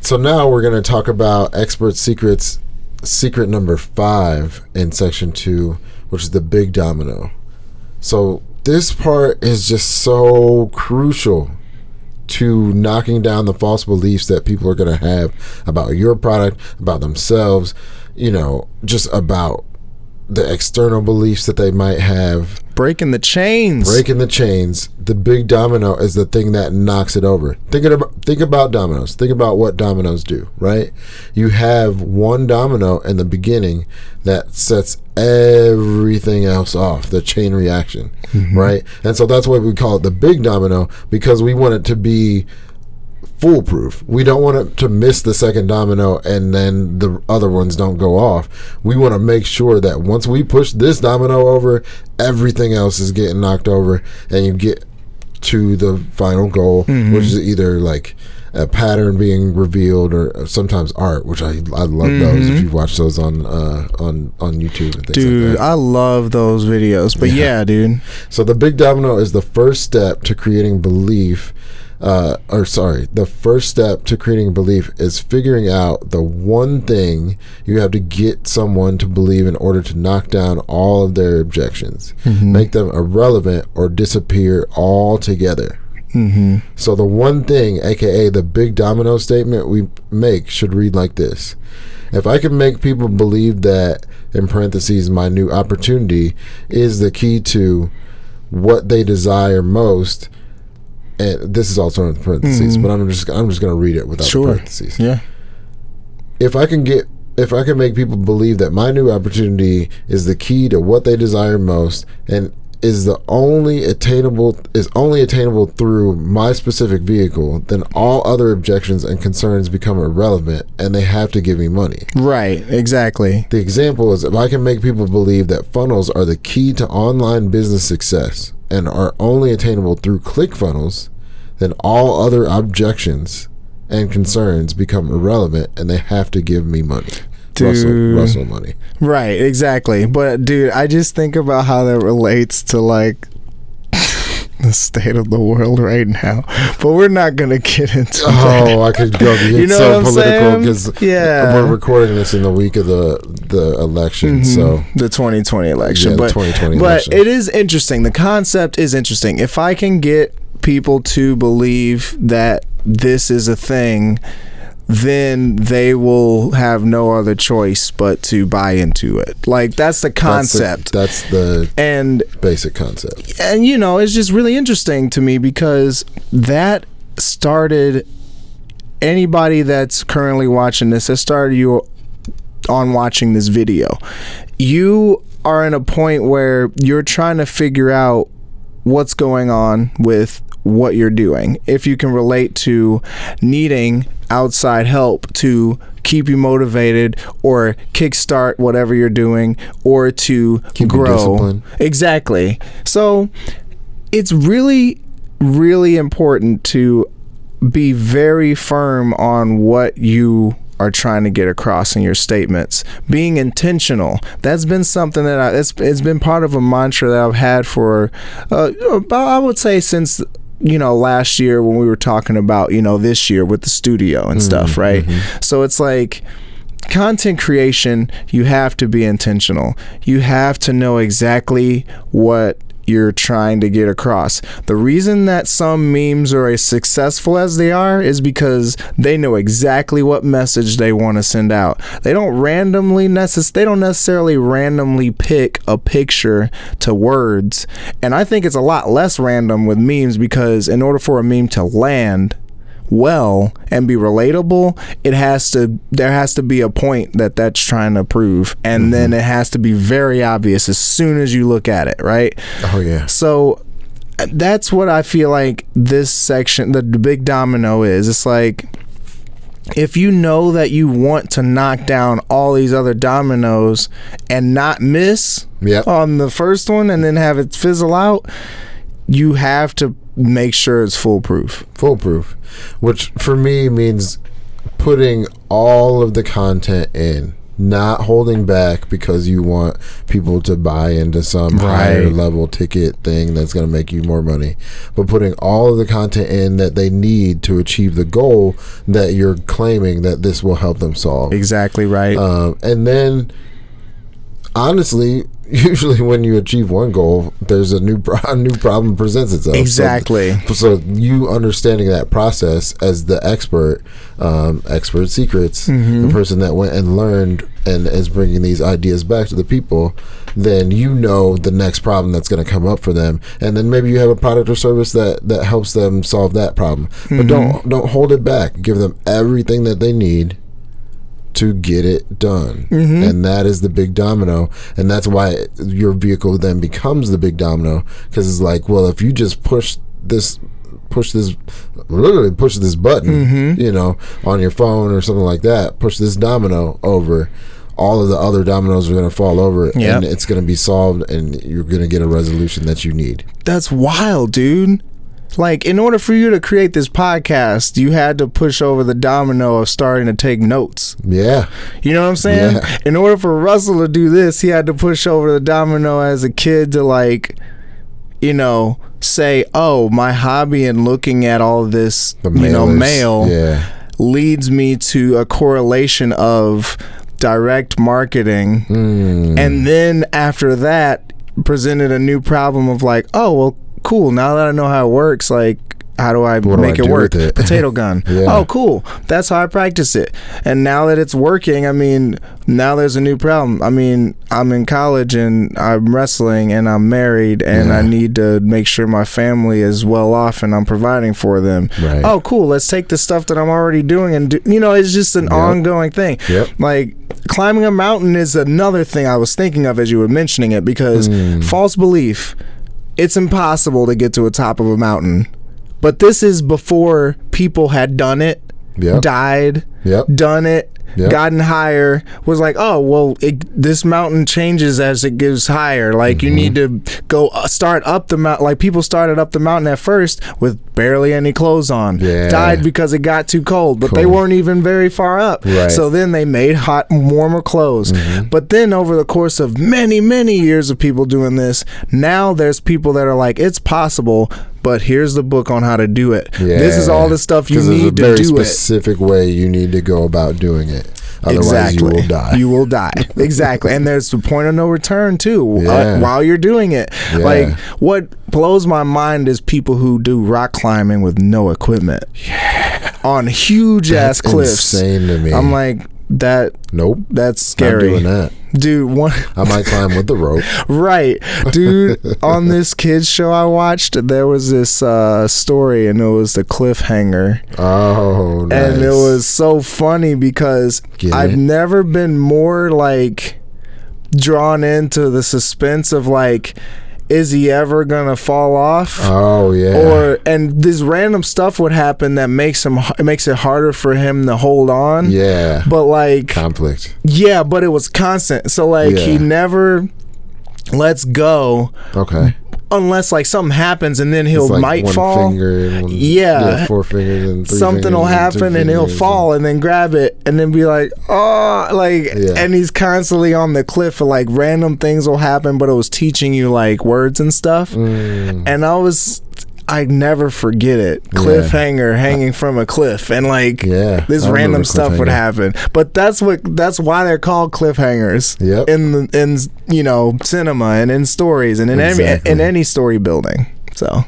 So now we're going to talk about expert secrets, secret number 5 in section 2, which is the big domino. So this part is just so crucial to knocking down the false beliefs that people are going to have about your product, about themselves, just about the external beliefs that they might have. Breaking the chains. The big domino is the thing that knocks it over. Think about dominoes. Think about what dominoes do, right? You have one domino in the beginning that sets everything else off, the chain reaction, right? And so that's why we call it the big domino, because we want it to be foolproof. We don't want it to miss the second domino and then the other ones don't go off. We want to make sure that once we push this domino over, everything else is getting knocked over and you get to the final goal, which is either like a pattern being revealed or sometimes art, which I love those if you watch those on YouTube and things dude, like that. I love those videos. But yeah, dude. So the big domino is the first step to creating belief. The first step to creating belief is figuring out the one thing you have to get someone to believe in order to knock down all of their objections, make them irrelevant or disappear altogether. So the one thing, aka the big domino statement we make, should read like this: if I can make people believe that, in parentheses, my new opportunity is the key to what they desire most. And this is also in parentheses, but I'm just going to read it without the parentheses. Yeah. If I can make people believe that my new opportunity is the key to what they desire most and is only attainable through my specific vehicle, then all other objections and concerns become irrelevant and they have to give me money. Right, exactly. The example is, if I can make people believe that funnels are the key to online business success and are only attainable through ClickFunnels, then all other objections and concerns become irrelevant and they have to give me money. Dude. Russell money. Right, exactly. But dude, I just think about how that relates to like the state of the world right now. But we're not gonna get into that. I could go. It's so political because we're recording this in the week of the election. So the 2020 election. Yeah, but, the 2020 but election. it is interesting. The concept is interesting. If I can get people to believe that this is a thing, then they will have no other choice but to buy into it. Like, that's the concept. That's the basic concept. And it's just really interesting to me because that started, anybody that's currently watching this, that started you on watching this video. You are in a point where you're trying to figure out what's going on with what you're doing. If you can relate to needing outside help to keep you motivated or kickstart whatever you're doing or to keep grow. Exactly. So it's really, really important to be very firm on what you are trying to get across in your statements. Being intentional. That's been something that it's been part of a mantra that I've had for I would say since last year when we were talking about this year with the studio and stuff, right? So it's like content creation, you have to be intentional. You have to know exactly what you're trying to get across. The reason that some memes are as successful as they are is because they know exactly what message they want to send out. They don't necessarily randomly pick a picture to words. And I think it's a lot less random with memes because in order for a meme to land well and be relatable, there has to be a point that's trying to prove, and then it has to be very obvious as soon as you look at it, right? Oh yeah. So that's what I feel like this section, the big domino is. It's like, if you know that you want to knock down all these other dominoes and not miss on the first one and then have it fizzle out, you have to make sure it's foolproof, which for me means putting all of the content in not holding back because you want people to buy into some higher level ticket thing that's going to make you more money, but putting all of the content in that they need to achieve the goal that you're claiming that this will help them solve. Exactly right. And then honestly, usually when you achieve one goal, there's a new problem presents itself. Exactly. So you understanding that process as the expert secrets, the person that went and learned and is bringing these ideas back to the people, then you know the next problem that's going to come up for them, and then maybe you have a product or service that helps them solve that problem. But don't hold it back. Give them everything that they need to get it done. And that is the big domino, and that's why your vehicle then becomes the big domino, because it's like, well, if you just push this button, you know, on your phone or something like that, push this domino over, all of the other dominoes are going to fall over, and it's going to be solved, and you're going to get a resolution that you need. That's wild, dude. Like, in order for you to create this podcast, you had to push over the domino of starting to take notes. Yeah. You know what I'm saying? Yeah. In order for Russell to do this, he had to push over the domino as a kid to, like, you know, say, oh, my hobby in looking at all this, mail leads me to a correlation of direct marketing. And then after that, presented a new problem of like, oh, well, cool, now that I know how it works, like, how do I make it work? Potato gun. Oh, cool. That's how I practice it. And now that it's working, I mean, now there's a new problem. I mean, I'm in college and I'm wrestling and I'm married and I need to make sure my family is well off and I'm providing for them. Right. Oh, cool. Let's take the stuff that I'm already doing and do, you know, it's just an ongoing thing. Like, climbing a mountain is another thing I was thinking of as you were mentioning it, because false belief, it's impossible to get to the top of a mountain. But this is before people had done it, died, done it, gotten higher, was like, oh, well, this mountain changes as it goes higher. Like, you need to go start up the mountain. Like, people started up the mountain at first with barely any clothes on. Died because it got too cold, but they weren't even very far up. So then they made hot, warmer clothes. But then over the course of many, many years of people doing this, now there's people that are like, it's possible, but here's the book on how to do it. This is all the stuff you need to do it. There's a very specific way you need to go about doing it. Otherwise, you will die. You will die. Exactly. And there's the point of no return, too, while you're doing it. Like, what blows my mind is people who do rock climbing with no equipment on huge-ass cliffs. That's insane to me. I'm like, that's scary. Not doing that. Dude, I might climb with the rope. Right. Dude, on this kids show I watched, there was this story, and it was the cliffhanger. Oh, nice. And it was so funny because I've never been more, like, drawn into the suspense of, like, is he ever gonna fall off? Oh yeah. And this random stuff would happen that makes it harder for him to hold on. Yeah. But like conflict. Yeah, but it was constant. So like he never lets go. Okay. Unless like something happens and then he'll might fall. Four fingers and three something will happen and he'll fall and then grab it and then be like, oh, like, and he's constantly on the cliff of like random things will happen, but it was teaching you like words and stuff. And I never forget it. Cliffhanger hanging from a cliff and like this random stuff would happen. But that's why they're called cliffhangers in you know, cinema and in stories and in any story building. So